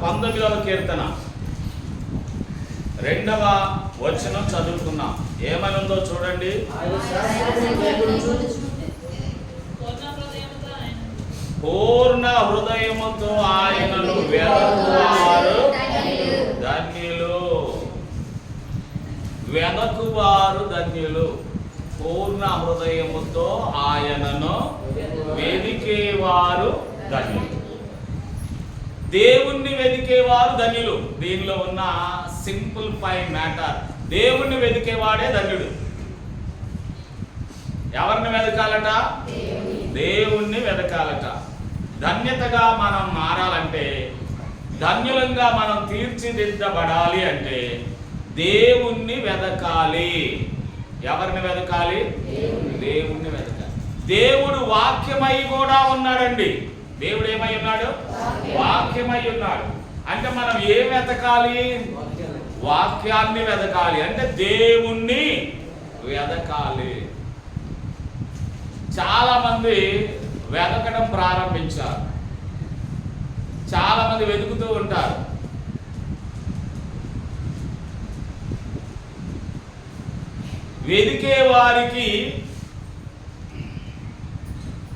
19వ కీర్తన 2వ వచనం చదువుకున్నాం. ఏమనుందో చూడండి. పూర్ణ హృదయముతో ఆయనను వెదకువారు ధన్యులు. వెదకువారు ధన్యులు. పూర్ణ హృదయముతో ఆయనను వెదికేవారు ధన్యులు. దేవుణ్ణి వెదికేవారు ధన్యులు. దీనిలో ఉన్న సింప్లిఫై మ్యాటర్, దేవుణ్ణి వెదికేవాడే ధన్యుడు. ఎవరిని వెదకాలట? దేవుణ్ణి వెదకాలట. ధన్యతగా మనం మారాలంటే, ధన్యులంగా మనం తీర్చిదిద్దబడాలి అంటే దేవుణ్ణి వెదకాలి. ఎవరిని వెదకాలి? దేవుణ్ణి వెదకాలి. దేవుడు వాక్యమై కూడా ఉన్నాడండి. దేవుడు ఏమై ఉన్నాడు? వాక్యమై ఉన్నాడు. అంటే మనం ఏం వెతకాలి? వాక్యాన్ని వెదకాలి. అంటే దేవుణ్ణి వెదకాలి. చాలా మంది వెతకడం ప్రారంభించారు. చాలా మంది వెతుకుతూ ఉంటారు. వెదికే వారికి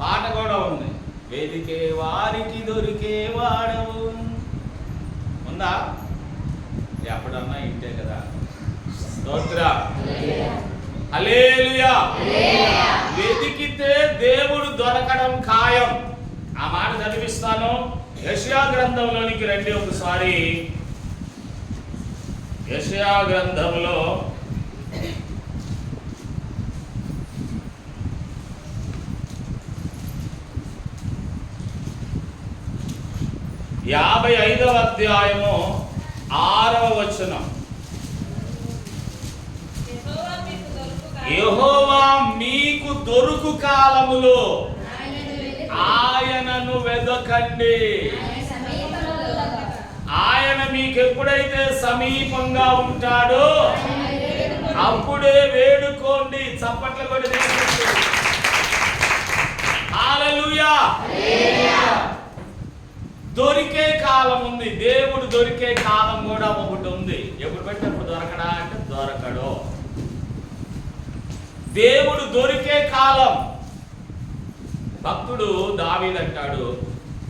పాట కూడా ఉంది. వెదికే వారికి దొరికే వాడవు. ఉందా? ఎప్పుడన్నా ఇంటే కదా. స్తోత్రం. హల్లెలూయా. వెతికితే దేవుడు దొరకడం ఖాయం. ఆ మాట చదివిస్తాను. యెషయా గ్రంథంలోనికి రండి ఒకసారి. యెషయా గ్రంథంలో 55వ అధ్యాయము 6వ వచనం. యెహోవా మీకు దొరుకు కాలములో ఆయనను వెదకండి. ఆయన మీకు ఎప్పుడైతే సమీపంగా ఉంటాడో అప్పుడే వేడుకోండి. చప్పట్లు కొట్టి హల్లెలూయా. దొరికే కాలం ఉంది. దేవుడు దొరికే కాలం కూడా ఒకటి ఉంది. ఎప్పుడు పెట్టి అప్పుడు దొరకడా అంటే దొరకడు. దేవుడు దొరికే కాలం. భక్తుడు దావీదు అంటాడు,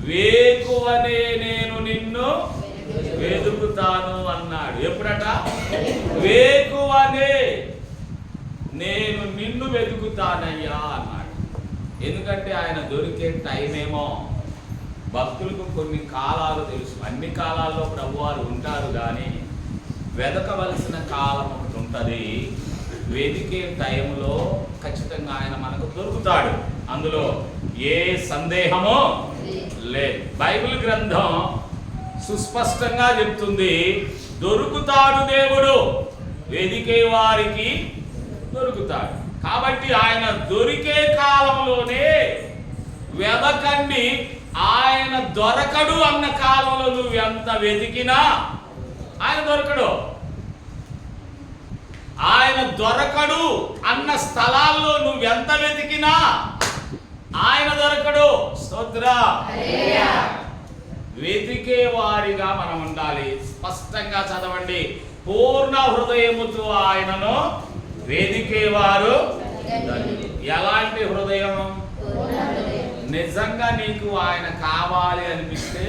వేకువనే నేను నిన్ను వెతుకుతాను అన్నాడు. ఎప్పుడట? వేకువనే నేను నిన్ను వెతుకుతానయ్యా అన్నాడు. ఎందుకంటే ఆయన దొరికే టైం ఏమో. భక్తులకు కొన్ని కాలాలు తెలుసు. అన్ని కాలాల్లో ప్రభువారు ఉంటారు, కానీ వెదకవలసిన కాలం ఒకటి ఉంటుంది. వెతికే టైంలో ఖచ్చితంగా ఆయన మనకు దొరుకుతాడు. అందులో ఏ సందేహమో లేదు. బైబిల్ గ్రంథం సుస్పష్టంగా చెప్తుంది, దొరుకుతాడు దేవుడు, వెతికే వారికి దొరుకుతాడు. కాబట్టి ఆయన దొరికే కాలంలోనే వెదకండి. ఆయన దొరకడు అన్న కాలంలో నువ్వు ఎంత వెతికినా ఆయన దొరకడు. ఆయన దొరకడు అన్న స్థలాల్లో నువ్వెంత వెతికినా ఆయన దొరకడు. స్తోత్రం. వెతికే వారిగా మనం ఉండాలి. స్పష్టంగా చదవండి. పూర్ణ హృదయముతో ఆయనను వెతికేవారు. ఎలాంటి హృదయం? నిజంగా నీకు ఆయన కావాలి అనిపిస్తే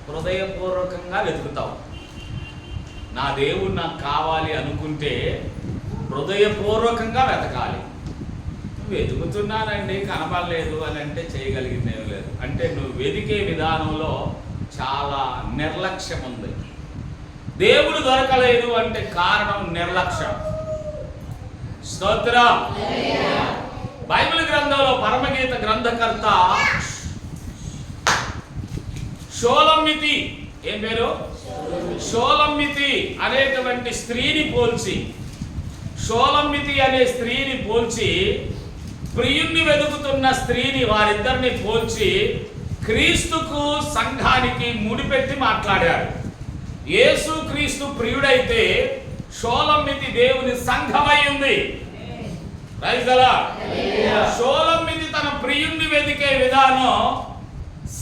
హృదయపూర్వకంగా వెతుకుతావు. నా దేవుడు నాకు కావాలి అనుకుంటే హృదయపూర్వకంగా వెతకాలి. నువ్వు వెతుకుతున్నానండి కనపడలేదు అని అంటే చేయగలిగింది ఏం లేదు. అంటే నువ్వు వెతికే విధానంలో చాలా నిర్లక్ష్యం ఉంది. దేవుడు దొరకలేదు అంటే కారణం నిర్లక్ష్యం. స్తోత్రం. బైబిల్ గ్రంథంలో పరమగీత గ్రంథకర్త షోలమ్మితి, ఏం పేరు? షోలమ్మితి అనేటువంటి స్త్రీని పోల్చి, షోలమ్మితి అనే స్త్రీని పోల్చి, ప్రియుణ్ణి వెతుకుతున్న స్త్రీని, వారిద్దరిని పోల్చి క్రీస్తుకు సంఘానికి ముడిపెట్టి మాట్లాడాడు. యేసు క్రీస్తు ప్రియుడైతే షోలమ్మితి దేవుని సంఘమై ఉంది. షోలమ్మితి తన ప్రియుణ్ణి వెతికే విధానం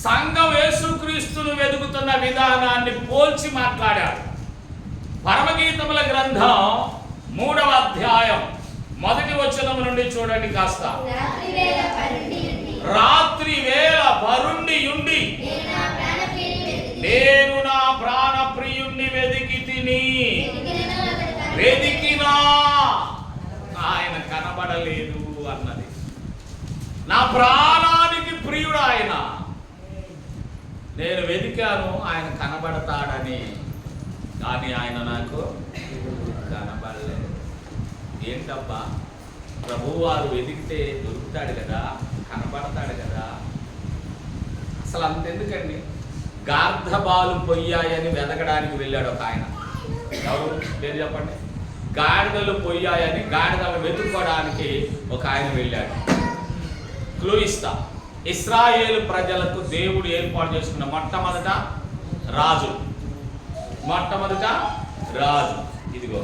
సంఘం యేసుక్రీస్తును వెతుకుతున్న విధానాన్ని పోల్చి మాట్లాడాడు. పరమగీతముల గ్రంథం 3వ అధ్యాయం 1వ వచనం నుండి చూడండి కాస్త. రాత్రి వేళ పరుండియుండి నేను నా ప్రాణ ప్రియుణ్ణి వెదికి తిని వెదికినా ఆయన కనబడలేదు అన్నది. నా ప్రాణానికి ప్రియుడు ఆయన, నేను వెదికాను ఆయన కనబడతాడని, కానీ ఆయన నాకు కనబడలేదు. ఏంటబ్బా, ప్రభువారు వెతికితే దొరుకుతాడు కదా, కనబడతాడు కదా. అసలు అంతెందుకండి, గార్ధబాలు పొయ్యాయని వెతకడానికి వెళ్ళాడు ఒక ఆయన. ఎవరు పేరు చెప్పండి? గాడిదలు పొయ్యాయని గాడిదలు వెతుక్కోవడానికి ఒక ఆయన వెళ్ళాడు. క్లూ ఇస్తా. ఇశ్రాయేలు ప్రజలకు దేవుడు ఏర్పాటు చేసుకున్న మొట్టమొదట రాజు ఇదిగో.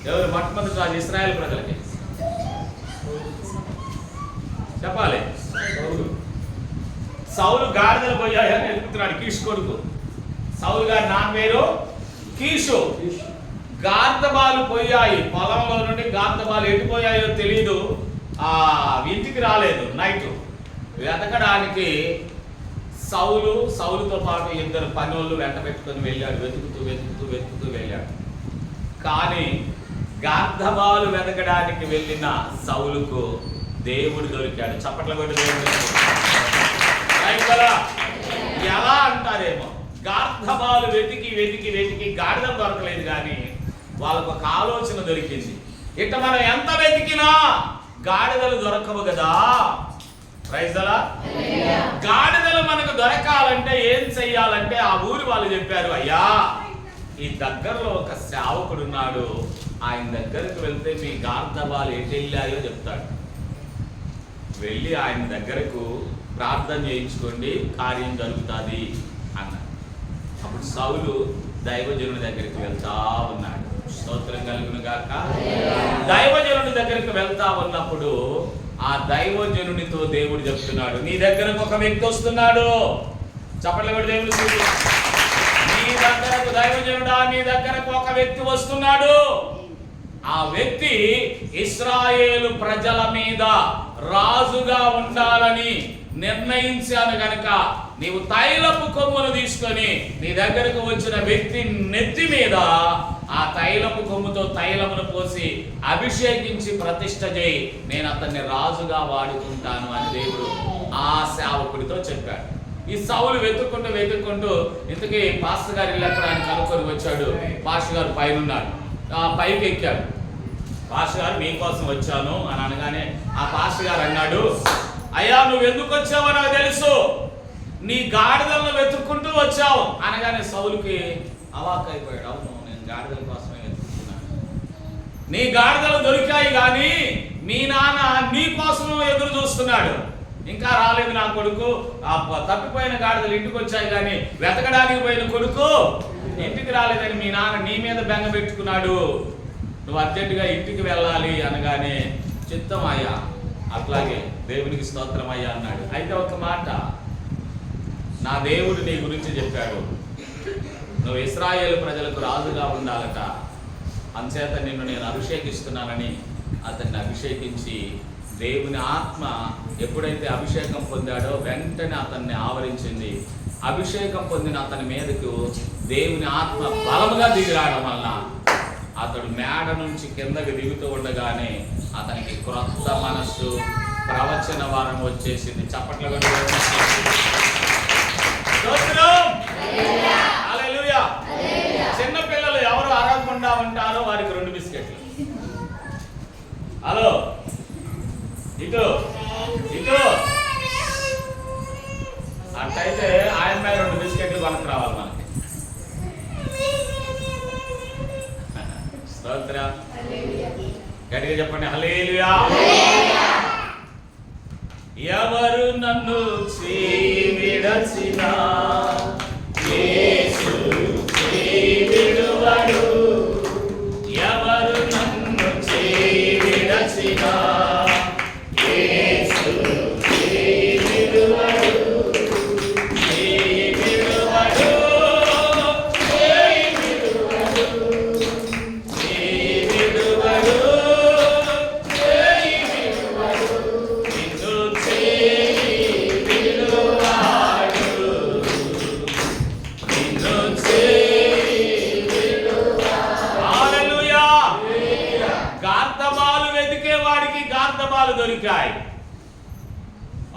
ఎవరు మొట్టమొదటి రాజు ఇశ్రాయేలు ప్రజలకి? చెప్పాలి. సౌలు గాడిదలు పోయాయని వెతుకుతున్నాడు. కీషు కొడుకు సౌలు గారి నాన్న పేరు కీషు. గార్ధబాలు పోయాయి, పొలంలో నుండి గార్ధబాలు ఎటుపోయాయో తెలీదు. ఇంటికి రాలేదు. నైట్ వెతకడానికి సౌలుతో పాటు 2 పనోళ్ళు వెంట పెట్టుకొని వెళ్ళాడు. వెతుకుతూ వెళ్ళాడు. కానీ గార్ధబాలు వెతకడానికి వెళ్ళిన సౌలుకు దేవుడు దొరికాడు. చప్పట్ల కొట్టి దేవుడు ఎలా అంటారేమో, గార్ధబాలు వెతికి గాడిదలు దొరకలేదు, కానీ వాళ్ళకు ఒక ఆలోచన దొరికింది. ఇట్లా మనం ఎంత వెతికినా గాడిదలు దొరకవు కదా. ప్రైజ్లా. గాడిదలు మనకు దొరకాలంటే ఏం చెయ్యాలంటే ఆ ఊరి వాళ్ళు చెప్పారు, అయ్యా ఈ దగ్గరలో ఒక సేవకుడు ఉన్నాడు, ఆయన దగ్గరకు వెళ్తే మీ గార్ధబాలు ఎటు వెళ్ళాయో చెప్తాడు. వెళ్ళి ఆయన దగ్గరకు ప్రార్థన చేయించుకోండి, కార్యం జరుగుతుంది అన్నాడు. అప్పుడు సౌలు దైవజనుడి దగ్గరికి వెళ్తా ఉన్నాడు. స్తోత్రం కలుగును గాక. దైవజనుడి దగ్గరికి వెళ్తా ఉన్నప్పుడు ఆ దైవజనునితో దేవుడు చెప్తున్నాడు, నీ దగ్గరకు ఒక వ్యక్తి వస్తున్నాడు. చప్పట్లు కొట్టి దేవుడు, నీ దగ్గరకు దైవజనుడా, నీ దగ్గరకు ఒక వ్యక్తి వస్తున్నాడు. ఆ వ్యక్తి ఇశ్రాయేలు ప్రజల మీద రాజుగా ఉండాలని నిర్ణయించాను గనక నీవు తైలపు కొమ్మును తీసుకొని నీ దగ్గరకు వచ్చిన వ్యక్తి నెత్తి మీద ఆ తైలపు కొమ్ముతో తైలమును పోసి అభిషేకించి ప్రతిష్ఠ చేయి, నేను అతన్ని రాజుగా వాడుకుంటాను అని దేవుడు ఆ సేవకుడితో చెప్పాడు. ఈ సౌలు వెతుక్కుంటూ ఇంతకీ పాస్టర్ గారు ఇల్లు ఎక్కడ అని కనుక్కొని వచ్చాడు. పాస్టర్ గారు పైన ఉన్నాడు. పైకి ఎక్కాడు. పాస్టర్ గారు మీకోసం వచ్చాను అని అనగానే ఆ పాస్టర్ గారు అన్నాడు, అయ్యా నువ్వు ఎందుకు వచ్చావో నాకు తెలుసు, నీ గాడిదలను వెతుక్కుంటూ వచ్చావు అనగానే సౌలుకి అవాక్ అయిపోయాడు. అవును, నేను గాడిదల కోసమే వెతుకుతున్నాను. నీ గాడిదలు దొరికాయి కానీ మీ నాన్న నీ కోసం ఎదురు చూస్తున్నాడు. ఇంకా రాలేదు నా కొడుకు. ఆ తప్పిపోయిన గాడిదలు ఇంటికి వచ్చాయి కానీ వెతకడానికి పోయిన కొడుకు ఇంటికి రాలేదని మీ నాన్న నీ మీద బెంగ పెట్టుకున్నాడు. నువ్వు అర్జెంటుగా ఇంటికి వెళ్ళాలి అనగానే చిత్తం అయ్యా, అట్లాగే దేవునికి స్తోత్రం అయ్యా అన్నాడు. అయితే ఒక మాట, నా దేవుడు నీ గురించి చెప్పాడు, నువ్వు ఇశ్రాయేలు ప్రజలకు రాజుగా ఉండాలట, అంచేత నిన్ను నేను అభిషేకిస్తున్నానని అతన్ని అభిషేకించి దేవుని ఆత్మ ఎప్పుడైతే అభిషేకం పొందాడో వెంటనే అతన్ని ఆవరించింది. అభిషేకం పొందిన అతని మీదకు దేవుని ఆత్మ బలముగా దిగిరావడం వలన అతడు మేడ నుంచి కిందకి దిగుతూ ఉండగానే అతనికి క్రొత్త మనస్సు, ప్రవచన వారం వచ్చేసింది. చప్పట్ల చిన్న పిల్లలు ఎవరు అరగకుండా ఉంటారో వారికి 2 బిస్కెట్లు. హలో, ఇటు అట్లయితే ఆయన మీద 2 బిస్కెట్లు కొనకు రావాలి మనకి. స్తోత్రం. గట్టిగా చెప్పండి, హల్లెలూయా. ఎవరు నన్ను విడచినా యేసు విడువడు, ఎవరు నన్ను విడచినా యేసు విడువడు,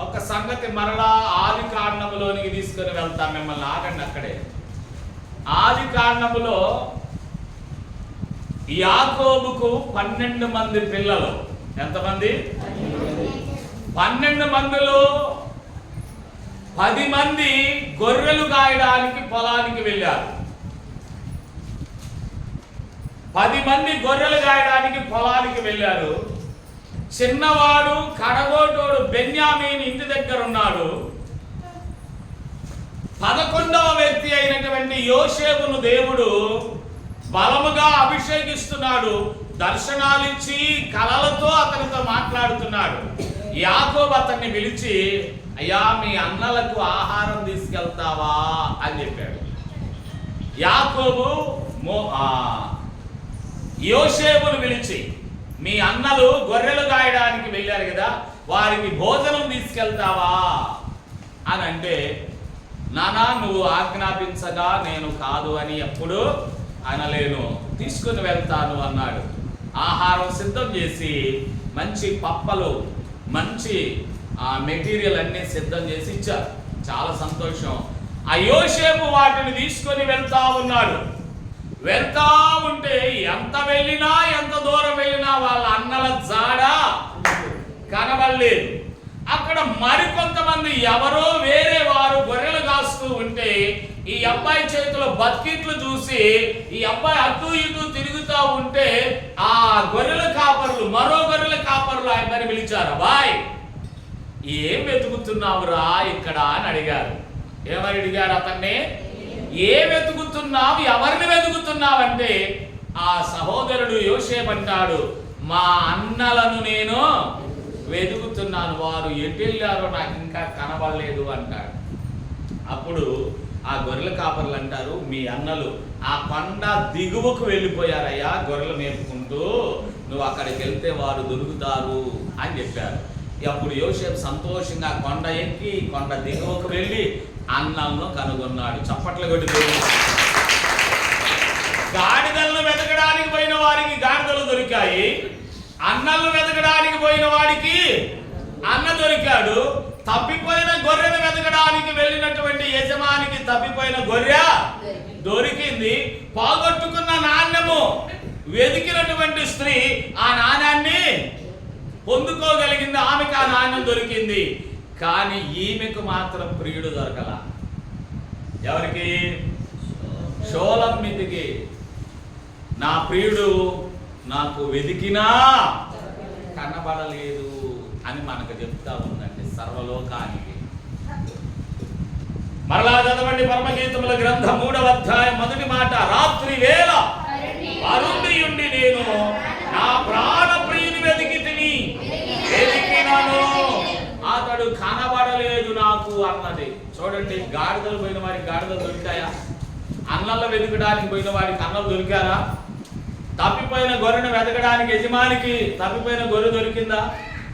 ఒక సంగతి మరలా ఆది కాండములోనికి తీసుకొని వెళ్తాం మిమ్మల్ని. ఆగండి అక్కడే. ఆది కాండములో యాకోబుకు 12 మంది పిల్లలు. ఎంతమంది? 12 మందిలో 10 మంది గొర్రెలు గాయడానికి పొలానికి వెళ్ళారు. 10 మంది గొర్రెలు గాయడానికి పొలానికి వెళ్ళారు. చిన్నవాడు కడగోటోడు బెన్యామీన్ ఇంటి దగ్గర ఉన్నాడు. 11వ వ్యక్తి అయినటువంటి యోసేపును దేవుడు బలముగా అభిషేకిస్తున్నాడు. దర్శనాలిచ్చి కలలతో అతనితో మాట్లాడుతున్నాడు. యాకోబు అతన్ని పిలిచి, అయ్యా మీ అన్నలకు ఆహారం తీసుకెళ్తావా అని చెప్పాడు. యాకోబు యోసేపును పిలిచి, మీ అన్నలు గొర్రెలు గాయడానికి వెళ్ళారు కదా, వారికి భోజనం తీసుకెళ్తావా అని అంటే, నానా నువ్వు ఆజ్ఞాపించగా నేను కాదు అని ఎప్పుడు అనలేను, తీసుకుని వెళ్తాను అన్నాడు. ఆహారం సిద్ధం చేసి మంచి పప్పలు, మంచి మెటీరియల్ అన్నీ సిద్ధం చేసి ఇచ్చారు. చాలా సంతోషం. ఆ యోసేపు వాటిని తీసుకొని వెళ్తా ఉన్నాడు. వెళ్తా ఉంటే ఎంత వెళ్ళినా, ఎంత దూరం వెళ్ళినా వాళ్ళ అన్నల జాడ కనబడలేదు. అక్కడ మరికొంతమంది ఎవరో వేరే వారు గొర్రెలు కాస్తూ ఉంటే ఈ అబ్బాయి చేతిలో బకెట్లు చూసి ఈ అబ్బాయి అటు ఇటు తిరుగుతూ ఉంటే ఆ గొర్రెల కాపర్లు, మరో గొర్రెల కాపర్లు ఆయన్ని పిలిచారు. అబ్బాయ్ ఏం వెతుకుతున్నావురా ఇక్కడ అని అడిగారు. ఏమని అడిగారు అతన్ని? ఏం వెతుకుతున్నావు, ఎవరిని వెతుకుతున్నావు అంటే ఆ సహోదరుడు యోసేపు అంటాడు, మా అన్నలను నేను వెతుకుతున్నాను, వారు ఎటు వెళ్ళారో నాకు ఇంకా కనబడలేదు అంటాడు. అప్పుడు ఆ గొర్రెల కాపర్లు అంటారు, మీ అన్నలు ఆ కొండ దిగువకు వెళ్ళిపోయారయ్యా గొర్రెలు మేపుకుంటూ, నువ్వు అక్కడికి వెళ్తే వారు దొరుకుతారు అని చెప్పారు. అప్పుడు యోసేపు సంతోషంగా కొండ ఎక్కి కొండ దిగువకు వెళ్ళి అన్నలను కనుగొన్నాడు. చప్పట్లు కొడుతూ. గాడిదలను వెతకడానికి పోయిన వారికి గాడిదలు దొరికాయి, అన్నలను వెతకడానికి పోయిన వాడికి అన్న దొరికాడు. తప్పిపోయిన గొర్రెను వెతకడానికి వెళ్ళినటువంటి యజమానికి తప్పిపోయిన గొర్రె దొరికింది. పోగొట్టుకున్న నాణ్యము వెతికినటువంటి స్త్రీ ఆ నాణ్యాన్ని పొందుకోగలిగింది. ఆమెకు ఆ నాణ్యం దొరికింది. కానీ ఈమెకు మాత్రం ప్రియుడు దొరకల. ఎవరికి? షోలమ్మితికి. నా ప్రియుడు నాకు వెతికినా కనబడలేదు అని మనకు చెప్తా ఉందండి సర్వలోకానికి. మరలా చదవండి పరమగీతముల గ్రంథం 3వ అధ్యాయం 1వ మాట. రాత్రి వేళ అరుండియుండి నేను నా ప్రాణ ప్రియుని వెతికితిని, వెతికినాను, అతడు కనబడలేదు నాకు అన్నది. చూడండి, గాడిదలు పోయిన వారికి గాడిదలు దొరికాయా? అన్నలు వెతకడానికి పోయిన వారికి అన్నలు దొరికారా? తప్పిపోయిన గొర్రెను వెతకడానికి యజమానికి తప్పిపోయిన గొర్రె దొరికిందా?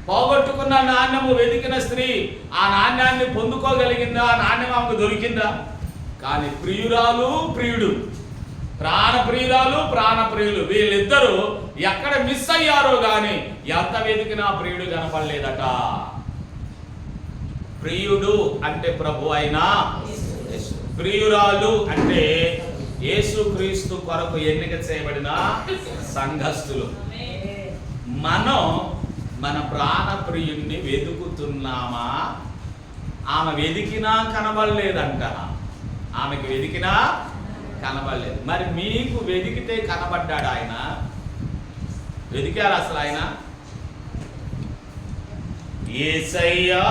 పోగొట్టుకున్న నాణ్యము వెతికిన స్త్రీ ఆ నాణ్యాన్ని పొందుకోగలిగిందా? ఆ నాణ్యం ఆమెకు దొరికిందా? కానీ ప్రియురాలు ప్రియుడు, ప్రాణప్రియురాలు ప్రాణప్రియులు, వీళ్ళిద్దరూ ఎక్కడ మిస్ అయ్యారో గాని ఎంత వెతికినా ప్రియుడు కనపడలేదట. ప్రియుడు అంటే ప్రభు అయినా, ప్రియురాలు అంటే యేసుక్రీస్తు కొరకు ఎన్నిక చేయబడిన సంఘస్థులు. మనం మన ప్రాణప్రియుణ్ణి వెతుకుతున్నామా? ఆమె వెతికినా కనబడలేదంట. ఆమెకు వెతికినా కనబడలేదు. మరి మీకు వెతికితే కనబడ్డాడు ఆయన? వెతికారు అసలు ఆయన? యేసయ్యా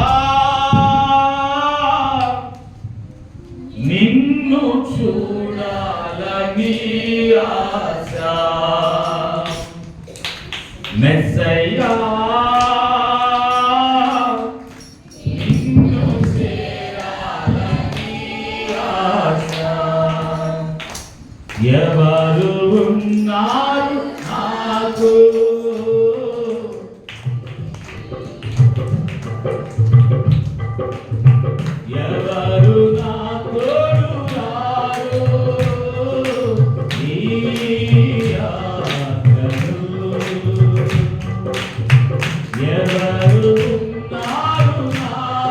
నిన్ను చూడాలని ఆశ, మెస్సయ్యా నిన్ను చేరాలని ఆశ, ఎవరు ఉన్నారు నాకు? ఎవరు నా తోడున్నారు? ఎవరు ఉన్నారు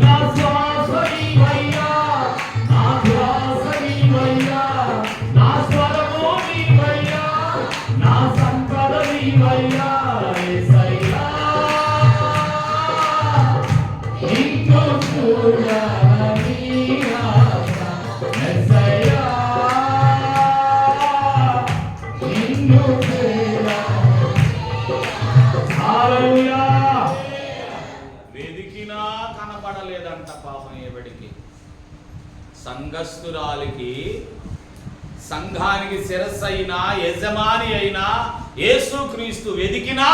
నా శ్వాస నీవయ్యా, నా శ్వాస నీవయ్యా, నా స్వరము నీవయ్యా, నా సంపద నీవయ్యా, యేసయ్యా నిన్ను చూడాలని ఆశ, యేసయ్యా నిన్ను హల్లెలూయా. వెదికినా కనపడలేదంట పాపం ఎవడికి. సంఘస్థురాలికి, సంఘానికి శిరస్సైన యజమాని అయినా యేసుక్రీస్తు వెదికినా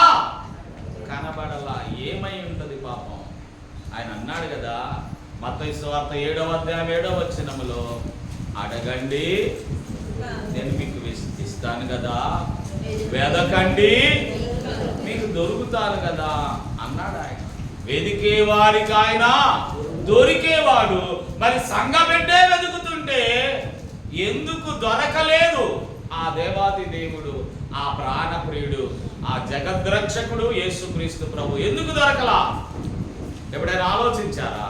కనబడలా. ఏమై ఉంటది పాపం? ఆయన అన్నాడు కదా మత్తయి సువార్త 7వ అధ్యాయం 7వ వచనములో, అడగండి నేను మీకు ఇస్తాను కదా, వెదకండి మీకు దొరుకుతారు కదా అన్నాడు ఆయన. వెదికే వారికి ఆయన దొరికేవాడు. మరి సంఘబిడ్డే వెతుకుతుంటే ఎందుకు దొరకలేదు? ఆ దేవాది దేవుడు, ఆ ప్రాణప్రియుడు, ఆ జగద్రక్షకుడు యేసుక్రీస్తు ప్రభు ఎందుకు దొరకలా? ఎప్పుడైనా ఆలోచించారా?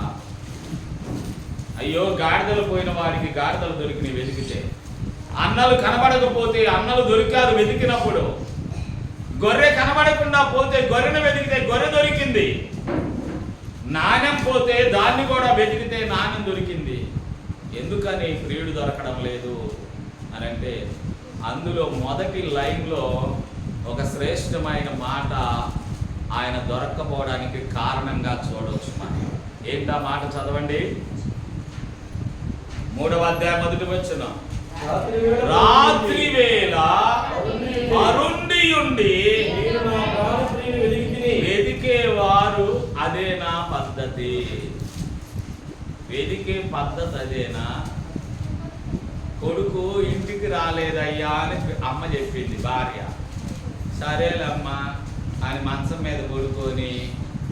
అయ్యో గాడిదలు పోయిన వాడికి గాడిదలు దొరికినాయి వెతికితే, అన్నలు కనబడకపోతే అన్నలు దొరికారు వెతికినప్పుడు, గొర్రె కనబడకుండా పోతే గొర్రెను వెతికితే గొర్రె దొరికింది, నాణ్యం పోతే దాన్ని కూడా వెతికితే నాణ్యం దొరికింది. ఎందుకని ప్రియుడు దొరకడం లేదు అని అంటే, అందులో మొదటి లైన్లో ఒక శ్రేష్టమైన మాట ఆయన దొరక్కపోవడానికి కారణంగా చూడవచ్చు మనం. ఏంటా మాట? చదవండి. 3వ అధ్యాయం 1వ వచనం. రాత్రి వేళ అరుండియుండి వెదికేవారు అదే నా పద్ధతి. వెదికే పద్ధతి అదేనా? కొడుకు ఇంటికి రాలేదయ్యా అని అమ్మ చెప్పింది భార్య. సరేలమ్మా అని మంచం మీద పడుకొని,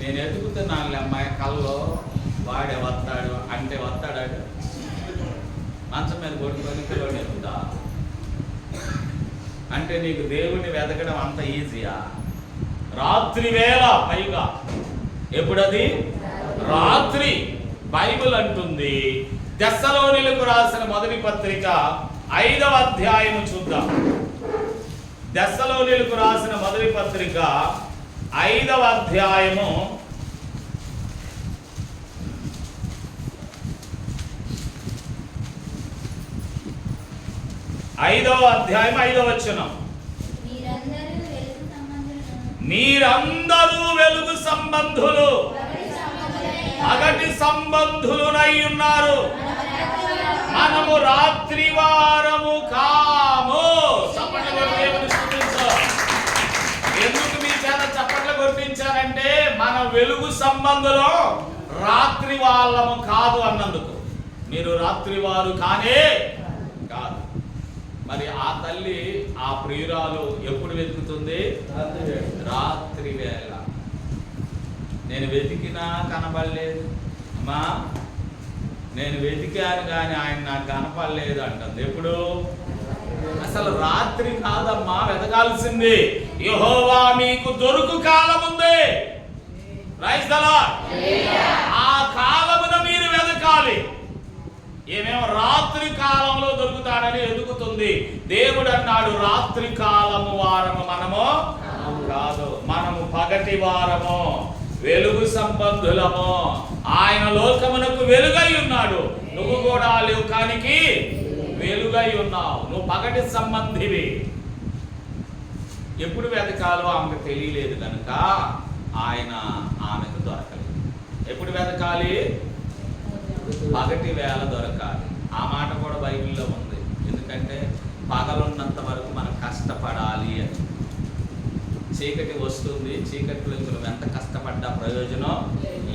నేను ఎదుగుతున్నాను అమ్మాయి కల్లో వాడే వస్తాడు అంటే వస్తాడాడు. మంచం మీద పడుకొని పిల్లలు ఎదుగుతా అంటే నీకు దేవుణ్ణి వెతకడం అంత ఈజీయా? రాత్రి వేళ, పైగా ఎప్పుడది? రాత్రి. బైబిల్ అంటుంది, దెస్సలోనిలకు రాసిన మొదటి పత్రిక 5వ అధ్యాయం చూద్దాం. దెస్సలోనిలకు రాసిన మొదటి పత్రిక 5వ అధ్యాయము 5వ వచనం. మీరందరూ వెలుగు సంబంధులు, పగటి సంబంధులునై ఉన్నారు, మనము రాత్రి వారము కాము. చప్పట్లు దేవుని స్తుతించాలి. ఎందుకు మీ చేత చప్పట్లు కొట్టించారంటే, మన వెలుగు సంబంధులు రాత్రి వాళ్ళము కాదు అన్నందుకు. మీరు రాత్రి వారు కానే కాదు. మరి ఆ తల్లి, ఆ ప్రియురాలు ఎప్పుడు వెతుకుతుంది? రాత్రి వేళ. నేను వెతికినా కనబడలేదు అమ్మా, నేను వెతికాను కానీ ఆయన నాకు కనపడలేదు అంటుంది. ఎప్పుడు? అసలు రాత్రి కాదమ్మా వెతకాల్సింది. యెహోవా మీకు దొరుకు కాలం ఉంది. Praise the Lord. ఆ కాలమున మీరు వెతకాలి. ఏమేమో రాత్రి కాలంలో దొరుకుతాడని ఎదుగుతుంది. దేవుడు అన్నాడు, రాత్రి కాలము వారము మనము కాదు, మనము పగటి వారము, వెలుగు సంబంధులము. ఆయన లోకమునకు వెలుగై ఉన్నాడు. నువ్వు కూడా లోకానికి వెలుగై ఉన్నావు. నువ్వు పగటి సంబంధివి. ఎప్పుడు వెతకాలో ఆమెకు తెలియలేదు కనుక ఆయన ఆమెకు దొరకలేదు. ఎప్పుడు వెతకాలి? పగటి వేళ దొరకాలి. ఆ మాట కూడా బైబిల్లో ఉంది. ఎందుకంటే పగలున్నంత వరకు మనం కష్టపడాలి అని. చీకటి వస్తుంది, చీకటిలో నువ్వు ఎంత కష్టపడ్డా ప్రయోజనం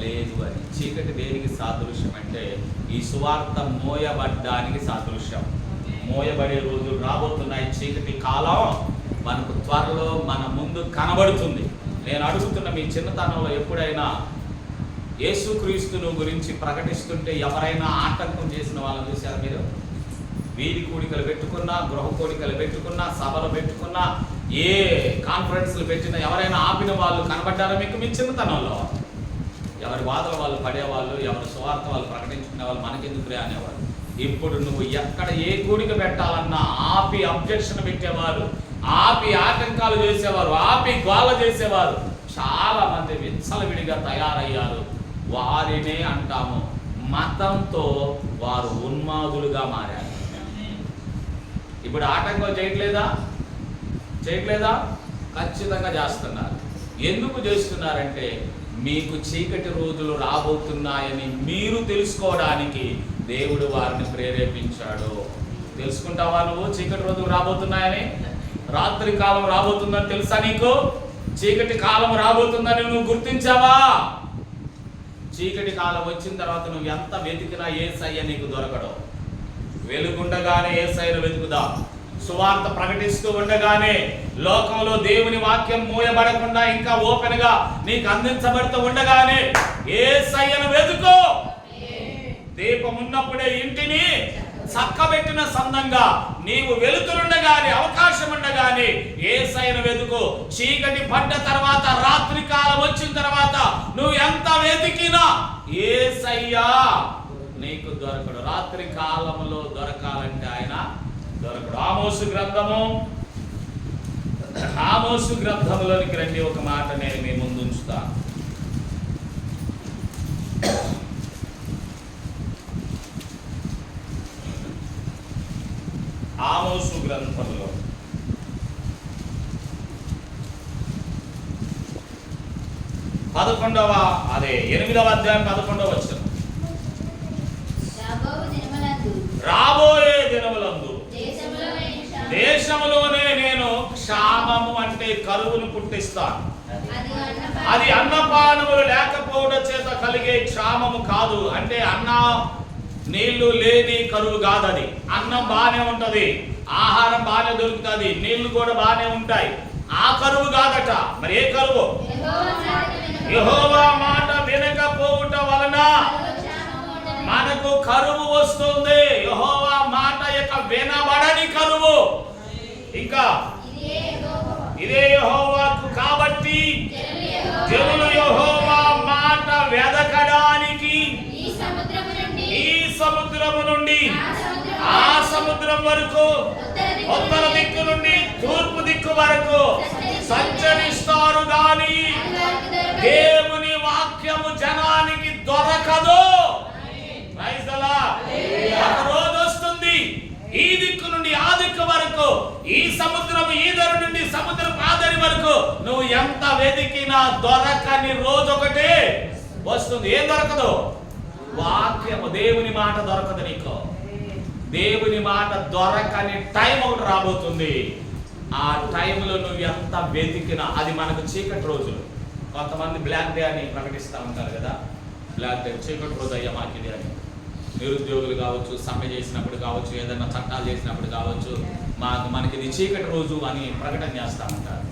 లేదు అని. చీకటి దేనికి సాదృశ్యం అంటే, ఈ సువార్త మోయబడ్డానికి సాదృశ్యం. మోయబడే రోజులు రాబోతున్నాయి. చీకటి కాలం మనకు త్వరలో మన ముందు కనబడుతుంది. నేను అడుగుతున్న, మీ చిన్నతనంలో ఎప్పుడైనా యేసుక్రీస్తును గురించి ప్రకటిస్తుంటే ఎవరైనా ఆటంకం చేసిన వాళ్ళని చూశారా మీరు? వీధి కూడికలు పెట్టుకున్నా, గృహ కూడికలు పెట్టుకున్నా, సభలు పెట్టుకున్నా, ఏ కాన్ఫరెన్స్లు పెట్టినా ఎవరైనా ఆపిన వాళ్ళు కనబడ్డారా మీకు మీ చిన్నతనంలో? ఎవరి బాధలు వాళ్ళు పడేవాళ్ళు, ఎవరి స్వార్థ వాళ్ళు ప్రకటించుకునే వాళ్ళు, మనకెందుకులే అనేవాళ్ళు. ఇప్పుడు నువ్వు ఎక్కడ ఏ కూడిక పెట్టాలన్నా ఆపి అబ్జెక్షన్ పెట్టేవారు, ఆపి ఆటంకాలు చేసేవారు, ఆపి గోల చేసేవారు చాలా మంది విచ్చలవిడిగా తయారయ్యారు. వారినే అంటాము మతంతో వారు ఉన్మాదులుగా మారారు. ఇప్పుడు ఆటంకం చేయట్లేదా? ఖచ్చితంగా చేస్తున్నారు. ఎందుకు చేస్తున్నారంటే మీకు చీకటి రోజులు రాబోతున్నాయని మీరు తెలుసుకోవడానికి దేవుడు వారిని ప్రేరేపించాడు. తెలుసుకుంటావా నువ్వు చీకటి రోజులు రాబోతున్నాయని? రాత్రి కాలం రాబోతుందని తెలుసా నీకు? చీకటి కాలం రాబోతుందని నువ్వు గుర్తించావా? చీకటి కాలం వచ్చిన తర్వాత నువ్వు ఎంత వెతికినా యేసయ్య నీకు దొరకడు. వెలుగుండగానే యేసయ్యను వెతుకుదా. సువార్త ప్రకటిస్తూ ఉండగానే లోకంలో దేవుని వాక్యం మూయబడకుండా ఇంకా ఓపెన్ గా నీకు అందించబడుతూ ఉండగానే యేసయ్యను వెతుకో. దీపం ఉన్నప్పుడే ఇంటిని చక్కబెట్టిన సందంగా నీవు వెలుతురుండగానే, అవకాశం ఉండగానే యేసయ్యను వెతుకు. చీకటి పడ్డ తర్వాత, రాత్రి కాలం వచ్చిన తర్వాత నువ్వు ఎంత వెతికినా యేసయ్య నీకు దొరకడు. రాత్రి కాలంలో దొరకాలంటే ఆయన దొరకడు. ఆమోసు గ్రంథంలోనికి రండి. ఒక మాట నేను మీ ముందు ఉంచుతాను. ఆమోసు గ్రంథంలో 8వ అధ్యాయం 11వ వచనం. రాబోయే దినములందు దేశములోనే నేను క్షామము అంటే కరువును పుట్టిస్తాను. అది అన్నపానములు లేకపోవడం చేత కలిగే క్షామము కాదు. అంటే నీళ్లు లేని కరువు కాదు. అది అన్నం బానే ఉంటది, ఆహారం బానే దొరుకుతుంది, నీళ్లు కూడా బానే ఉంటాయి. ఆ కరువు కాదట. మరి ఏ కరువు? యెహోవా మాట వినకపోవుట వలన మనకు కరువు వస్తుంది. యెహోవా మాట యొక్క వినబడని కరువు. ఇంకా ఇదే యెహోవాకు కాబట్టి జనులు యెహోవా మాట వెదకడానికి ఈ సముద్రము నుండి ఆ సముద్రం వరకు, ఉత్తర దిక్కు నుండి తూర్పు దిక్కు వరకు సంచరిస్తారు గాని దేవుని వాక్యము జనానికి దొరకదు. ఒక రోజు వస్తుంది, ఈ దిక్కు నుండి ఆ దిక్కు వరకు, ఈ సముద్రం ఈదరు నుండి సముద్రం ఆదరి వరకు నువ్వు ఎంత వెతికినా దొరకని రోజు ఒకటి వస్తుంది. ఏం దొరకదు? వాక్యము, దేవుని మాట దొరకదు నీకు. దేవుని మాట దొరకని టైం ఒకటి రాబోతుంది. ఆ టైంలో నువ్వు ఎంత వెతికినా అది మనకు చీకటి రోజులు. కొంతమంది బ్లాక్ డే అని ప్రకటిస్తూ ఉంటారు కదా. బ్లాక్ డే, చీకటి రోజు అయ్యా మాకిది అని. నిరుద్యోగులు కావచ్చు, సమ్మె చేసినప్పుడు కావచ్చు, ఏదైనా చట్టాలు చేసినప్పుడు కావచ్చు, మనకి ఇది చీకటి రోజు అని ప్రకటన చేస్తూ ఉంటారు.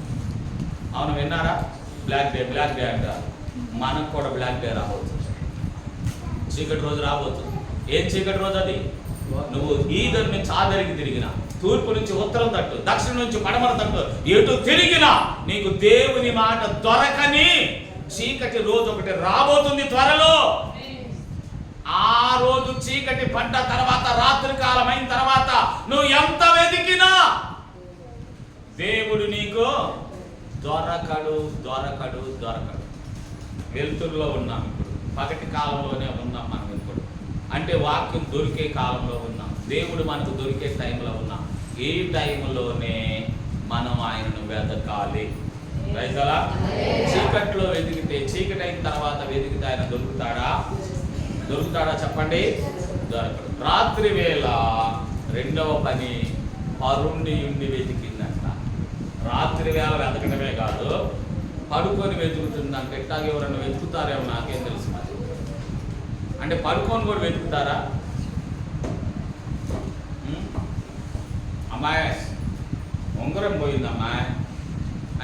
అవును, విన్నారా? బ్లాక్ డే అంటారు. మనకు కూడా బ్లాక్ డే రాబోతుంది. చీకటి రోజు రాబోతుంది. ఏం చీకటి రోజు అది? నువ్వు ఈదరు నుంచి ఆదరికి తిరిగినా, తూర్పు నుంచి ఉత్తరం తట్టు, దక్షిణం నుంచి పడమర తట్టు, ఎటు తిరిగినా నీకు దేవుని మాట దొరకని చీకటి రోజు ఒకటి రాబోతుంది త్వరలో. ఆ రోజు చీకటి పడ్డ తర్వాత, రాత్రి కాలం అయిన తర్వాత నువ్వు ఎంత వెతికినా దేవుడు నీకు దొరకడు. వెలుతురులో ఉన్నాం ఇప్పుడు, పగటి కాలంలోనే ఉన్నాం మనం ఇప్పుడు. అంటే వాక్యం దొరికే కాలంలో ఉన్నాం, దేవుడు మనకు దొరికే టైంలో ఉన్నాం. ఈ టైంలోనే మనం ఆయనను వెతకాలి. రైతులా చీకట్లో వెతికితే, చీకటి అయిన తర్వాత వెతికితే ఆయన దొరుకుతాడా చెప్పండి? దొరకడు. రాత్రి వేళ రెండవ పని పరుండి వెతికిందంట. రాత్రి వేళ వెతకడమే కాదు, పడుకొని వెతుకుతుందంట. ఎట్టాగా ఎవరన్నా వెతుకుతారేమో నాకేం తెలుసు. మరి అంటే పడుకొని కూడా వెతుకుతారా? అమ్మాయి ఉంగరం పోయిందమ్మా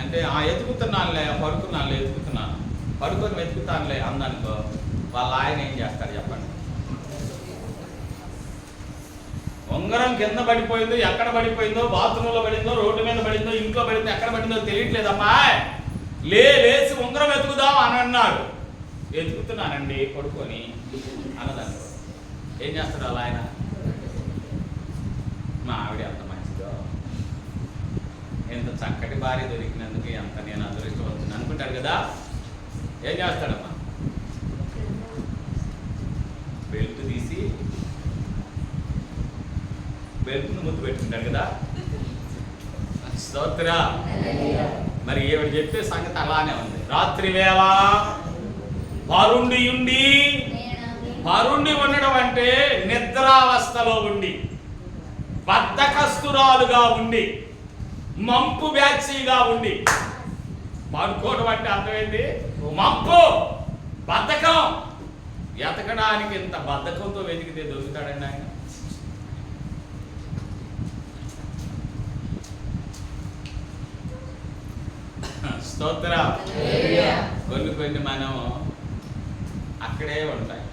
అంటే ఎతుకుతున్నానులే, ఎతుకుతున్నాను, పడుకొని వెతుకుతానులే అందనుకో, వాళ్ళ ఆయన ఏం చేస్తాడు చెప్పండి? ఉంగరం కింద పడిపోయిందో, ఎక్కడ పడిపోయిందో, బాత్రూంలో పడిందో, రోడ్డు మీద పడిందో, ఇంట్లో పడిందో, ఎక్కడ పడిందో తెలియట్లేదమ్మా, లేచి ఉంగరం వెతుకుదాం అని అన్నాడు. వెతుకుతున్నానండి పడుకొని అన్నదాన్ని. ఏం చేస్తాడు అలా ఆయన? మా ఆవిడ ఎంత మంచిదో, ఎంత చక్కటి భార్య దొరికినందుకు ఎంత నేను అదృష్టవంతుని అనుకుంటాడు కదా. ఏం చేస్తాడమ్మా? బెల్ట్ తీసి బెల్ట్ను ముద్దు పెట్టుకుంటాడు కదా. స్తోత్ర. మరి ఈవిడ చెప్పే సంగతి అలానే ఉంది. రాత్రి వేళ పరుండి ఉండడం అంటే నిద్రావస్థలో ఉండి, బద్ధకస్తురాలుగా ఉండి, మంపు బ్యాచిగా ఉండి. పడుకోవడం అంటే అర్థమైంది మంపు, బద్ధకం. ఎతకడానికి ఇంత బద్ధకంతో వెతికితే దొరుకుతాడండి ఆయన? స్తోత్ర. కొన్ని మనం అక్కడే ఉంటాయి.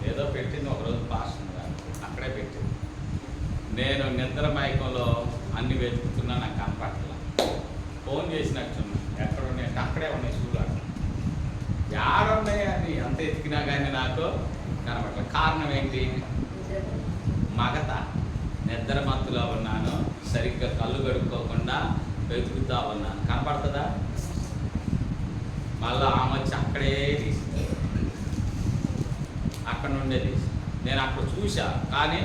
ఏదో పెట్టింది ఒకరోజు పాస్టర్ గారు అక్కడే పెట్టింది. నేను నిద్ర మైకంలో అన్ని వెతుకుతున్నా, నాకు కనపట్ల. ఫోన్ చేసినట్టున్నా, ఎక్కడ ఉన్నాయి అంటే అక్కడే ఉన్నాయి షూలు. ఏడున్నాయి అని అంత ఎతికినా కానీ నాకు కనపట్ల. కారణం ఏంటి? మగత. నిద్ర మత్తులో ఉన్నాను, సరిగ్గా కళ్ళు కడుక్కోకుండా వెతుకుతా ఉన్నాను. కనపడుతుందా? మళ్ళీ ఆమె వచ్చి అక్కడే తీసి, అక్కడ నుండే తీసి, నేను అక్కడ చూసా కానీ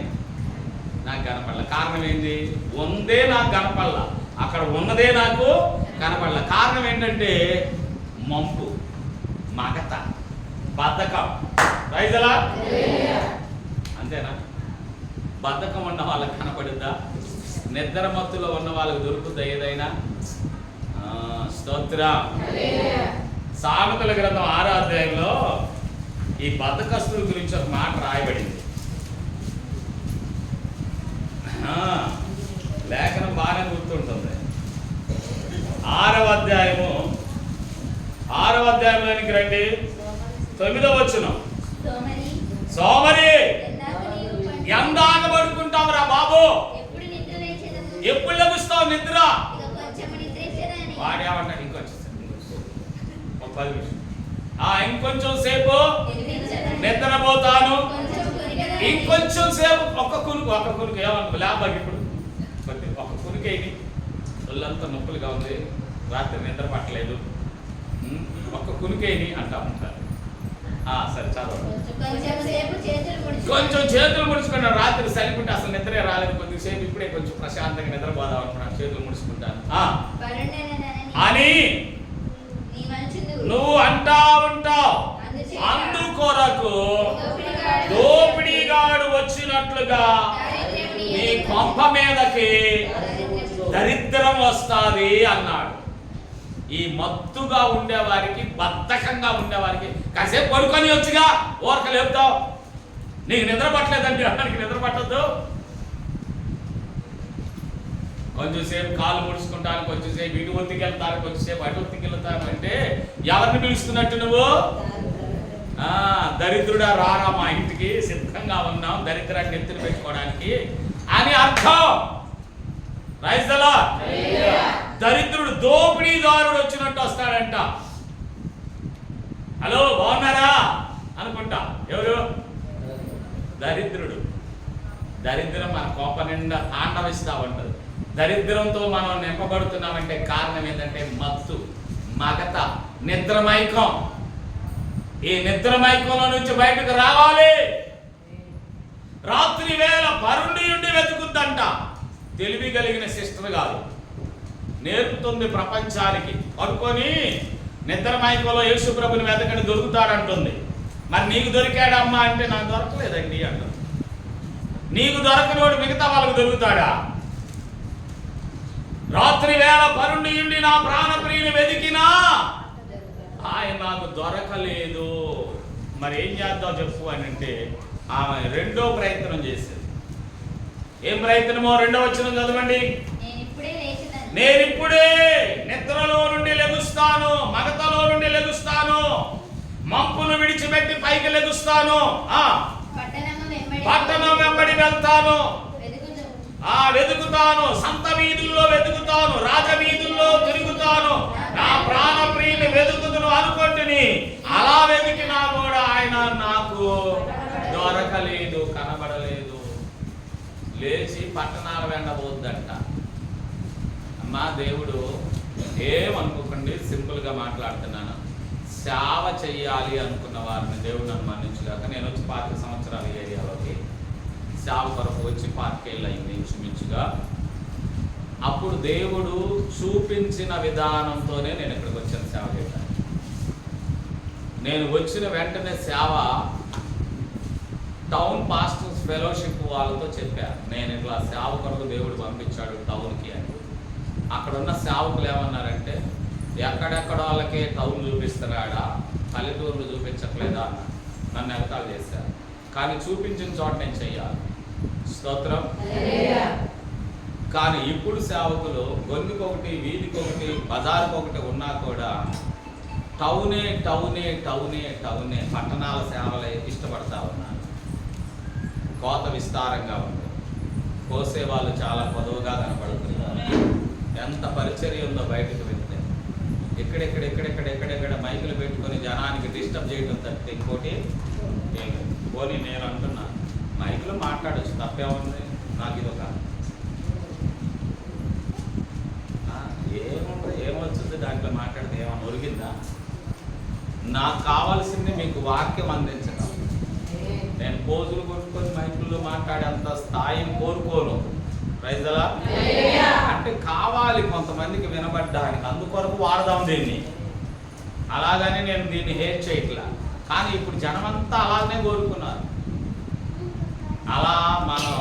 నాకు కనపడలే. కారణం ఏంటి? ఉందే నాకు కనపడల, అక్కడ ఉన్నదే నాకు కనపడల. కారణం ఏంటంటే మంపు, మగత, బద్ధకం. రైజలా అంతేనా? బద్ధకం ఉన్న వాళ్ళకి కనపడుద్దా? నిద్ర మత్తులో ఉన్న వాళ్ళకి దొరుకుద్దా ఏదైనా? స్తోత్ర. సామెతల గ్రంథం 6వ అధ్యాయంలో ఈ బద్ధకస్తుల గురించి ఒక మాట రాయబడింది. లేఖనం బాగానే గుర్తుంటుంది. 6వ అధ్యాయంలోనికి రండి. 9వ వచనం. సోమరి ఎందాక పడుకుంటావురా బాబు, ఎప్పుడు లభిస్తావు నిద్ర? వాడేమంటాడు? ఇంకొంచెం సేపు నిద్రపోతాను, ఇంకొంచెం సేపు. ఒక్క కునుకు ఏమన్నా లేబాకి ఇప్పుడు ఒక కునుకేని ఒళ్ళంతా నొప్పులుగా ఉంది, రాత్రి నిద్ర పట్టలేదు, ఒక్క కునుకేని అంటా ఉంటారు. సరే చదవండి. కొంచెం చేతులు ముడుచుకున్నాను, రాత్రి సరిపుంటే అసలు నిద్రే రాలేదు, కొద్దిసేపు ఇప్పుడే కొంచెం ప్రశాంతంగా నిద్రపోదాం అనుకున్నాను, చేతులు ముడుచుకుంటాను అని నువ్వు అంటా ఉంటావు. అందుకొరకు దోపిడీగాడు వచ్చినట్లుగా నీ కొంప మీదకి దరిద్రం వస్తుంది అన్నాడు. ఈ మత్తుగా ఉండేవారికి, బద్ధకంగా ఉండేవారికి కాసేపు పడుకొని వచ్చిగా ఓరక లేపుతావు. నీకు నిద్ర పట్టలేదండి అన్నానికి నిద్ర పట్టద్దు. కొంచెంసేపు కాళ్ళు ముడుచుకుంటాను, కొంచెంసేపు ఇటు ఒత్తికి వెళ్తాను, కొంచెంసేపు అటు ఒత్తికి వెళ్తాను అంటే ఎవరిని పిలుస్తున్నట్టు నువ్వు? దరిద్రుడా రారా మా ఇంటికి, సిద్ధంగా ఉన్నాం దరిద్రాన్ని ఎత్తున పెట్టుకోవడానికి అని అర్థం. రైతులా దరిద్రుడు దోపిడీదారుడు వచ్చినట్టు వస్తాడంట. హలో బాగున్నారా అనుకుంటా. ఎవరు? దరిద్రుడు. దరిద్రం మన కోప నిండా తాండవిస్తా ఉంటుంది. దరిద్రంతో మనం నింపబడుతున్నామంటే కారణం ఏంటంటే మత్తు, మగత, నిద్రమైకం. ఈ నిద్రమైకంలో నుంచి బయటకు రావాలి. రాత్రి వేళ పరుండి వెతుకుద్దంట. తెలివి కలిగిన సిస్టర్ గారు నేర్పుతుంది ప్రపంచానికి. పడుకొని నిద్రమైకంలో యేసు ప్రభుని వెతకని దొరుకుతాడంటుంది. మరి నీకు దొరికాడమ్మా అంటే నాకు దొరకలేదండి అంటుంది. నీకు దొరకనోడు మిగతా వాళ్ళకు దొరుకుతాడా? రాత్రి వేళ పరుండి నా ప్రాణప్రియుని వెతికినా ఆయన నాకు దొరకలేదు. మరి ఏం చేద్దాం చెప్పు అని అంటే ఆమె రెండో ప్రయత్నం చేసేది. ఏం ప్రయత్నమో? 2వ వచనం చదవండి. నేనిప్పుడే నిద్రలో నుండి లెగుస్తాను, మగతలో నుండి లెగుస్తాను, మంపును విడిచిపెట్టి పైకి లెగుస్తాను, పట్టణం వెంబడి వెళ్తాను, వెతుకుతాను, సంత వీధుల్లో వెతుకుతాను, రాజవీధుల్లో తిరుగుతాను, నా ప్రాణ ప్రియుని వెతుకుతును అనుకుంటుని. అలా వెతికినా కూడా ఆయన నాకు దొరకలేదు, కనబడలేదు. లేచి పట్టణాల వెంట పోద్దంట. అమ్మా, దేవుడు ఏమనుకోకండి, సింపుల్గా మాట్లాడుతున్నాను. సేవ చెయ్యాలి అనుకున్న వారిని దేవుడు నన్ను మన్నించుగాక. నేను వచ్చి 25 సంవత్సరాల ఏరియాలోకి సేవ కొరకు వచ్చి 5 ఏళ్ళు అయింది ఇంచుమించుగా. అప్పుడు దేవుడు చూపించిన విధానంతోనే నేను ఇక్కడికి వచ్చాను సేవ చేయడానికి. నేను వచ్చిన వెంటనే సేవ టౌన్ పాస్టర్స్ ఫెలోషిప్ వాళ్ళతో చెప్పాను. నేను ఇట్లా సేవ కొరకు దేవుడు పంపించాడు టౌన్కి అని. అక్కడ ఉన్న సేవకులు ఏమన్నారంటే, ఎక్కడెక్కడ వాళ్ళకే టౌన్ చూపిస్తున్నాడా, పల్లెటూరులు చూపించట్లేదా అన్న. నన్ను ఎగతాళి చేశారు. కానీ చూపించిన చోట నేను చెయ్యాలి. స్తోత్రం. కానీ ఇప్పుడు సేవకులు గొంతుకొకటి, వీధికొకటి, బజార్కొకటి ఉన్నా కూడా టౌనే టౌనే టౌనే టౌనే పట్టణాల సేవలే ఇష్టపడతా ఉన్నారు. కోత విస్తారంగా ఉంది, కోసే వాళ్ళు చాలా పొదవుగా కనపడుతున్నారు. ఎంత పరిచర్య ఉందో బయటకు వెళ్తే. ఎక్కడెక్కడ మైకులు పెట్టుకొని జనానికి డిస్టర్బ్ చేయడం తప్పితే ఇంకోటి పోనీ నేను అంటున్నా, మైకులు మాట్లాడచ్చు, తప్పేముంది. నాకు ఇది ఒక ఏమొచ్చింది దాంట్లో మాట్లాడితే ఏమన్నా ఒరిగిందా? నాకు కావాల్సింది మీకు వాక్యం అందించడం. నేను పోజులు కొట్టుకొని మైకుల్లో మాట్లాడేంత స్థాయిని కోరుకోను. రైతులా అంటే కావాలి కొంతమందికి వినబడ్డానికి, అందుకొరకు వాడదాం దీన్ని. అలాగని నేను దీన్ని హేట్ చేయట్లా. కానీ ఇప్పుడు జనమంతా అలాగనే కోరుకున్నారు. అలా మనం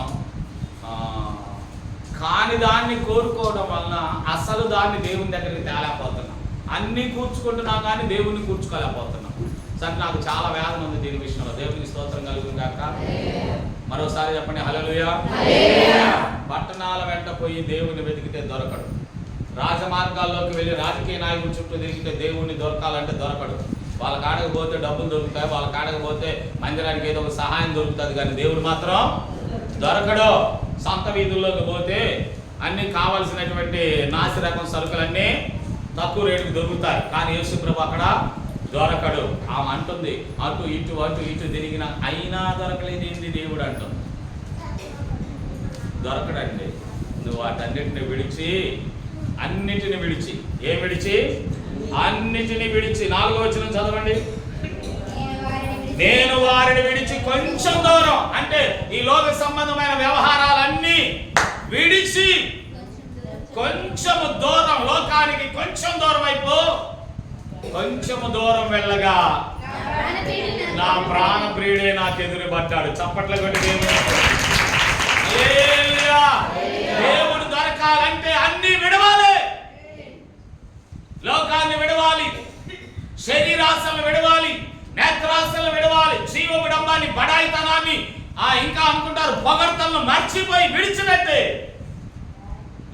కాని దాన్ని కోరుకోవడం వలన అసలు దాన్ని దేవుని దగ్గరికి తేలేకపోతున్నాం. అన్నీ కూర్చుకుంటున్నాం కానీ దేవుణ్ణి కూర్చుకోలేకపోతున్నాం. సరే, నాకు చాలా వేదన ఉంది దీని విషయంలో. దేవునికి స్తోత్రం కలుగును గాక. మరోసారి చెప్పండి హల్లెలూయా. పట్టణాల వెంట పోయి దేవుని వెతికితే దొరకడు. రాజమార్గాల్లోకి వెళ్ళి రాజకీయ నాయకుల చుట్టూ తిరిగితే దేవుణ్ణి దొరకాలంటే దొరకడు. వాళ్ళ కాడకు పోతే డబ్బులు దొరుకుతాయి, వాళ్ళ కాడకు పోతే మందిరానికి ఏదో ఒక సహాయం దొరుకుతుంది, కానీ దేవుడు మాత్రం దొరకడు. సంత వీధుల్లోకి పోతే అన్ని కావలసినటువంటి నాసి రకం సరుకులన్నీ తక్కువ రేటుకు దొరుకుతాయి, కానీ యేసు ప్రభు అక్కడ దొరకడు. ఆమె అంటుంది, అటు ఇటు తిరిగిన అయినా దొరకలేదు ఏంది దేవుడు అంటుంది. దొరకడండి. నువ్వు వాటన్నిటిని విడిచి, అన్నిటిని విడిచి, ఏం విడిచి? అన్నిటిని విడిచి. 4వ వచనం చదవండి. నేను వారిని విడిచి కొంచెం దూరం, అంటే ఈ లోక సంబంధమైన వ్యవహారాలన్నీ విడిచి కొంచెము దూరం, లోకానికి కొంచెం దూరం అయిపో. కొంచెము దూరం వెళ్ళగా నా ప్రాణ ప్రియుడే నాకు ఎదురు పడ్డాడు. చప్పట్ల కొట్టి దేవుడు దొరకాలంటే అన్ని విడవాలి. లోకాన్ని విడవాలి, శరీరాశలను విడవాలి, నేత్రాశలను విడవాలి, జీవ విడంబాన్ని, బడాయితనాన్ని, ఇంకా అనుకుంటారు పొగడ్తలను మర్చిపోయి విడిచిపెట్టి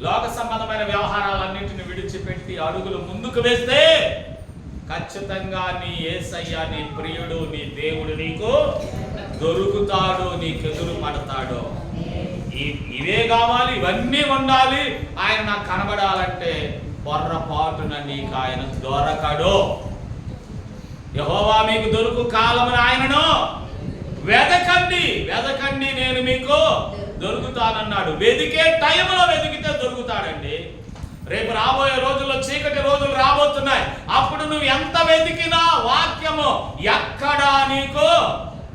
లోక సంబంధమైన వ్యవహారాలన్నింటిని విడిచిపెట్టి అడుగులు ముందుకు వేస్తే ఖచ్చితంగా నీ యేసయ్య, నీ ప్రియుడు, నీ దేవుడు నీకు దొరుకుతాడు, నీకెదురు పడతాడు. ఇవే కావాలి, ఇవన్నీ ఉండాలి. ఆయన నాకు కనబడాలంటే పొర్రపాటున నీకు ఆయన దొరకడు. యెహోవా మీకు దొరుకు కాలమున ఆయనను వెదకండి, వెదకండి నేను మీకు దొరుకుతానన్నాడు. వెదికే టైంలో వెతికితే దొరుకుతాడండి. రేపు రాబోయే రోజుల్లో చీకటి రోజులు రాబోతున్నాయి. అప్పుడు నువ్వు ఎంత వెతికినా వాక్యము ఎక్కడా నీకు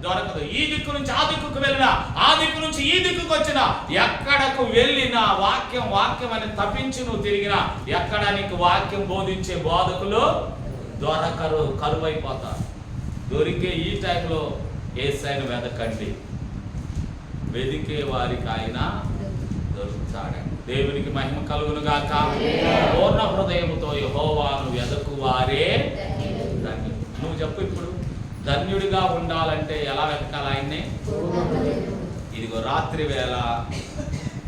దొరకదు. ఈ దిక్కు నుంచి ఆ దిక్కుకు వెళ్ళినా, ఆ దిక్కు నుంచి ఈ దిక్కుకు వచ్చినా, ఎక్కడకు వెళ్ళినా వాక్యం వాక్యం అని తప్పించి నువ్వు తిరిగినా ఎక్కడ నీకు వాక్యం బోధించే బోధకులు దొరకరు, కరువైపోతారు. దొరికే ఈ టైంలో యేసయ్యను వెదకండి. వెదికే వారికి ఆయన దొరుకుతాడండి. దేవునికి మహిమ కలుగును గాక. పూర్ణ హృదయముతో యెహోవాను వెదకు వారే ధన్యులు. నువ్వు చెప్పు ఇప్పుడు, ధన్యుడిగా ఉండాలంటే ఎలా వెతకాలి ఆయన్ని? ఇదిగో రాత్రి వేళ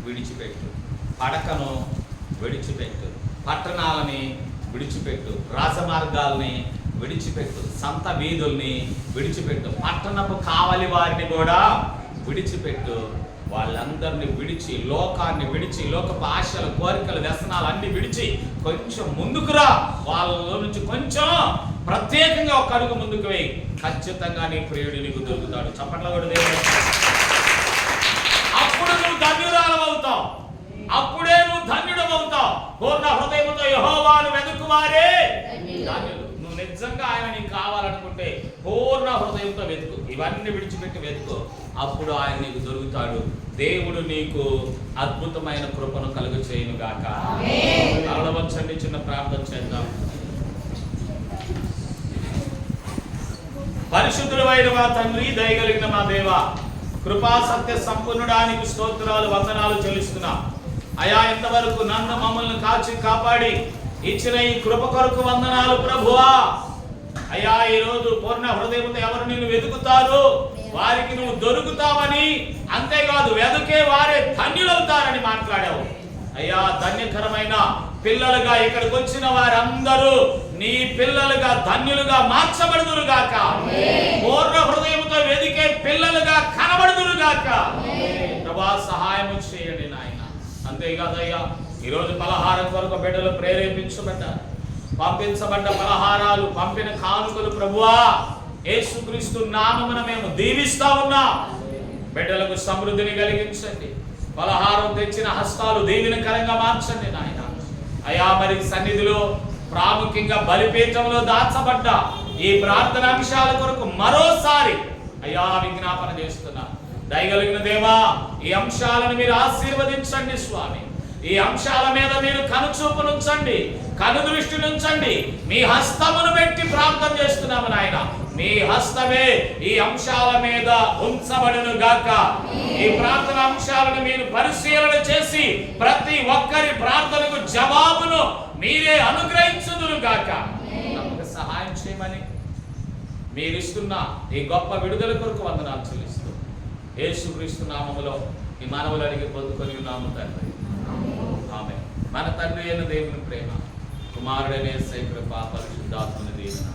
విడిచిపెట్టు, పడకను విడిచిపెట్టు, పట్టణాలని విడిచిపెట్టు, రాజమార్గాల్ని విడిచిపెట్టు, సంత వీధుల్ని విడిచిపెట్టు, పట్టణపు కావలి వారిని కూడా విడిచిపెట్టు. వాళ్ళందరినీ విడిచి, లోకాన్ని విడిచి, లోకపు ఆశలు, కోరికలు, వ్యసనాలు అన్ని విడిచి కొంచెం ముందుకురా. వాళ్ళలో నుంచి కొంచెం ప్రత్యేకంగా ఒక అడుగు ముందుకు వేయి. ఖచ్చితంగా నీ ప్రియుడు నీకు దొరుకుతాడు. చప్పట్ల కూడా దేవుడు. అప్పుడు నువ్వు ధన్యురాలవుతావు. అప్పుడే నువ్వు ధన్యుడవుతావు. పూర్ణ హృదయంతో యెహోవాను వెతుకువారే ధన్యులు. నువ్వు నిజంగా ఆయన నీకు కావాలనుకుంటే పూర్ణ హృదయంతో వెతుకు. ఇవన్నీ విడిచిపెట్టి వెతుకు. అప్పుడు ఆయన నీకు దొరుకుతాడు. దేవుడు నీకు అద్భుతమైన కృపను కలుగ చేయను గాక. అలవంచండి, చిన్న ప్రార్థన చేద్దాం. పరిశుద్ధుడైన మా తండ్రి, దయగలిగిన మా దేవ, కృపా సత్య సంపూర్ణుడానికి స్తోత్రాలు, వందనాలు చెల్లిస్తున్నా. అయా, ఇంతవరకు నన్ను మమ్మల్ని కాచి కాపాడి ఇచ్చిన ఈ కృప కొరకు వందనాలు ప్రభువా. అయ్యా, ఈరోజు పూర్ణ హృదయంతో ఎవరు నిన్ను వెతుకుతారో వారికి నువ్వు దొరుకుతావని, అంతేకాదు వెతుకే వారే ధన్యులవుతారని మాట్లాడావు. అయ్యా, ధన్యకరమైన పిల్లలుగా ఇక్కడికి వచ్చిన వారందరూ నీ పిల్లలుగా ధన్యులుగా మార్చబడుదురుగాక. పూర్ణ హృదయంతో వెతికే పిల్లలుగా కనబడుదురుగాక. ప్రభా, సహాయం చేయండి నాయన. అంతేకాదయ్యా, ఈరోజు పలహారం కొరకు బిడ్డలు ప్రేరేపించబడ్డారు. పంపించబడ్డ పలహారాలు, పంపిన కానుకలు ప్రభువా యేసుక్రీస్తు నామమున మేము దీవిస్తా ఉన్నాం. బిడ్డలకు సమృద్ధిని కలిగించండి. పలహారం తెచ్చిన హస్తాలు దీవెనకరంగా మార్చండి నాయన. అయా, మరి సన్నిధిలో ప్రాముఖ్యంగా బలిపీఠంలో దాచబడ్డ ఈ ప్రార్థన అంశాల కొరకు మరోసారి అయ్యా విజ్ఞాపన చేస్తున్నా. దయగలిగిన దేవా, ఈ అంశాలను మీరు ఆశీర్వదించండి స్వామి. ఈ అంశాల మీద మీరు కనుచూపునుంచండి, కనుదృష్టి నుంచండి. మీ హస్తమును పెట్టి ప్రార్థన చేస్తున్నాము నాయన. మీ హస్తమే ఈ అంశాల మీద ఉంచబడును గాక. ఈ ప్రార్థన అంశాలను మీరు పరిశీలన చేసి ప్రతి ఒక్కరి ప్రార్థనకు జవాబును మీరే అనుగ్రహించుదురు గాక. తప్పక సహాయం చేయమని మీరిస్తున్న ఈ గొప్ప విడుదల కొరకు వందనాలు చెల్లిస్తూ యేసుక్రీస్తు నామములో ఈ మానవులు అడిగి పొందుకొని ఉన్నాము తండ్రి. ఆమేన్. మన తండ్రి అయిన దేవుని ప్రేమ, కుమారుడైన యేసయ్య కృప, పరిశుద్ధాత్మని దీవెన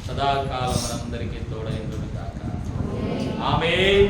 సదాకాలం మనందరికీ తోడైందును గాక. ఆమేన్.